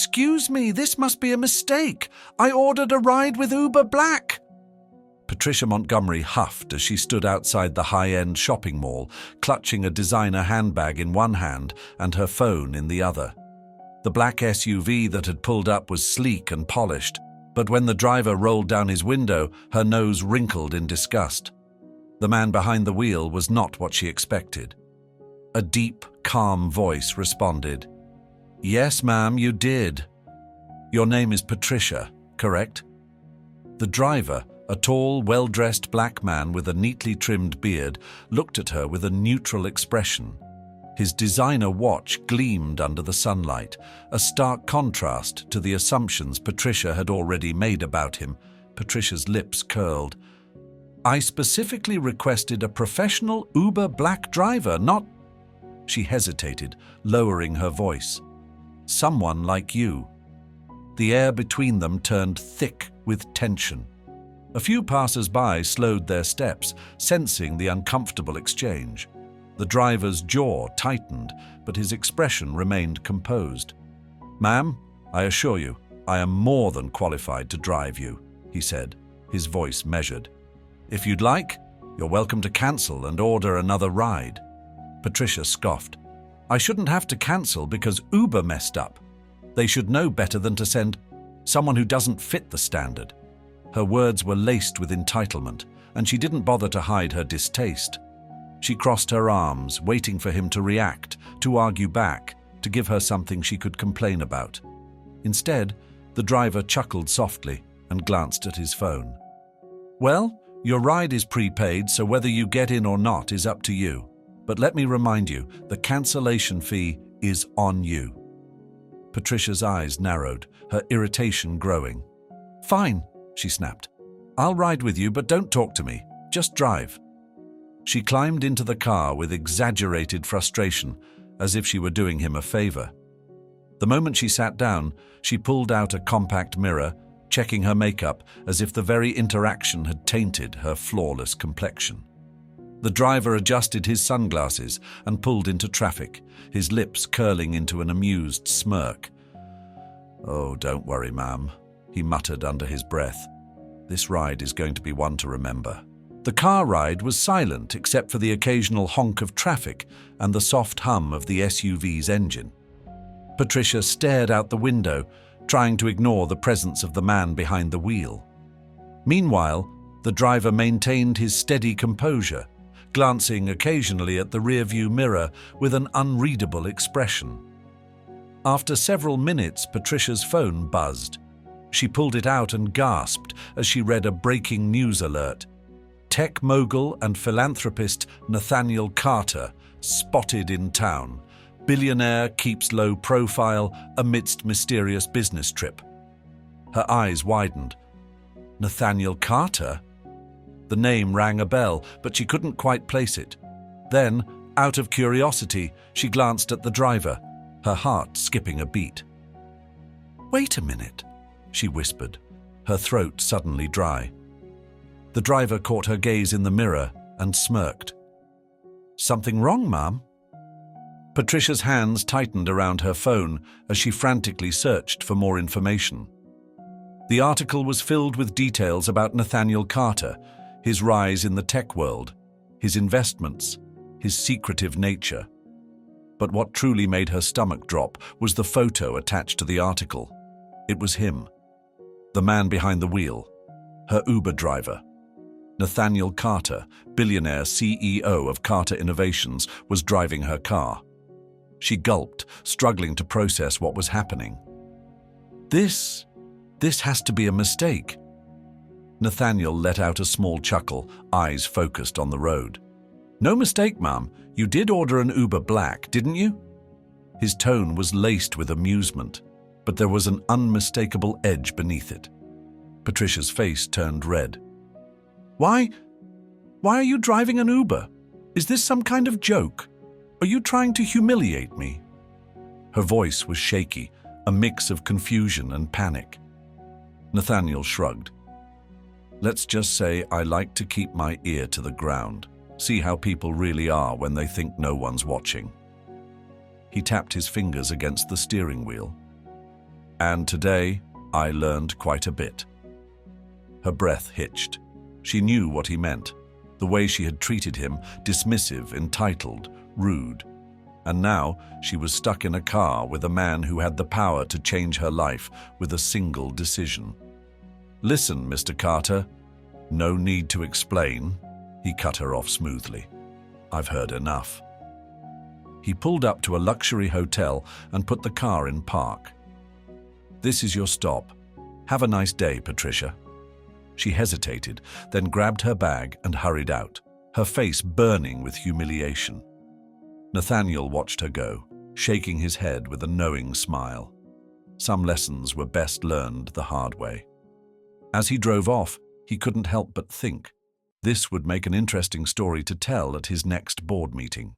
Excuse me, this must be a mistake. I ordered a ride with Uber Black. Patricia Montgomery huffed as she stood outside the high-end shopping mall, clutching a designer handbag in one hand and her phone in the other. The black SUV that had pulled up was sleek and polished, but when the driver rolled down his window, her nose wrinkled in disgust. The man behind the wheel was not what she expected. A deep, calm voice responded, "Yes, ma'am, you did. Your name is Patricia, correct?" The driver, a tall, well-dressed black man with a neatly trimmed beard, looked at her with a neutral expression. His designer watch gleamed under the sunlight, a stark contrast to the assumptions Patricia had already made about him. Patricia's lips curled. "I specifically requested a professional Uber Black driver, not—" She hesitated, lowering her voice. "Someone like you." The air between them turned thick with tension. A few passers-by slowed their steps, sensing the uncomfortable exchange. The driver's jaw tightened, but his expression remained composed. "Ma'am, I assure you, I am more than qualified to drive you," he said, his voice measured. "If you'd like, you're welcome to cancel and order another ride." Patricia scoffed. "I shouldn't have to cancel because Uber messed up. They should know better than to send someone who doesn't fit the standard." Her words were laced with entitlement, and she didn't bother to hide her distaste. She crossed her arms, waiting for him to react, to argue back, to give her something she could complain about. Instead, the driver chuckled softly and glanced at his phone. "Well, your ride is prepaid, so whether you get in or not is up to you. But let me remind you, the cancellation fee is on you." Patricia's eyes narrowed, her irritation growing. "Fine," she snapped. "I'll ride with you, but don't talk to me. Just drive." She climbed into the car with exaggerated frustration, as if she were doing him a favor. The moment she sat down, she pulled out a compact mirror, checking her makeup as if the very interaction had tainted her flawless complexion. The driver adjusted his sunglasses and pulled into traffic, his lips curling into an amused smirk. "Oh, don't worry, ma'am," he muttered under his breath. "This ride is going to be one to remember." The car ride was silent except for the occasional honk of traffic and the soft hum of the SUV's engine. Patricia stared out the window, trying to ignore the presence of the man behind the wheel. Meanwhile, the driver maintained his steady composure, glancing occasionally at the rearview mirror with an unreadable expression. After several minutes, Patricia's phone buzzed. She pulled it out and gasped as she read a breaking news alert. Tech mogul and philanthropist Nathaniel Carter spotted in town. Billionaire keeps low profile amidst mysterious business trip. Her eyes widened. Nathaniel Carter? The name rang a bell, but she couldn't quite place it. Then, out of curiosity, she glanced at the driver, her heart skipping a beat. "Wait a minute," she whispered, her throat suddenly dry. The driver caught her gaze in the mirror and smirked. "Something wrong, ma'am?" Patricia's hands tightened around her phone as she frantically searched for more information. The article was filled with details about Nathaniel Carter, his rise in the tech world, his investments, his secretive nature. But what truly made her stomach drop was the photo attached to the article. It was him, the man behind the wheel, her Uber driver. Nathaniel Carter, billionaire CEO of Carter Innovations, was driving her car. She gulped, struggling to process what was happening. This has to be a mistake." Nathaniel let out a small chuckle, eyes focused on the road. "No mistake, ma'am. You did order an Uber Black, didn't you?" His tone was laced with amusement, but there was an unmistakable edge beneath it. Patricia's face turned red. Why are you driving an Uber? Is this some kind of joke? Are you trying to humiliate me?" Her voice was shaky, a mix of confusion and panic. Nathaniel shrugged. "Let's just say I like to keep my ear to the ground, see how people really are when they think no one's watching." He tapped his fingers against the steering wheel. And today, I learned quite a bit. Her breath hitched. She knew what he meant. The way she had treated him, dismissive, entitled, rude. And now she was stuck in a car with a man who had the power to change her life with a single decision. "Listen, Mr. Carter. No need to explain," he cut her off smoothly. "I've heard enough." He pulled up to a luxury hotel and put the car in park. "This is your stop. Have a nice day, Patricia." She hesitated, then grabbed her bag and hurried out, her face burning with humiliation. Nathaniel watched her go, shaking his head with a knowing smile. Some lessons were best learned the hard way. As he drove off, he couldn't help but think, this would make an interesting story to tell at his next board meeting.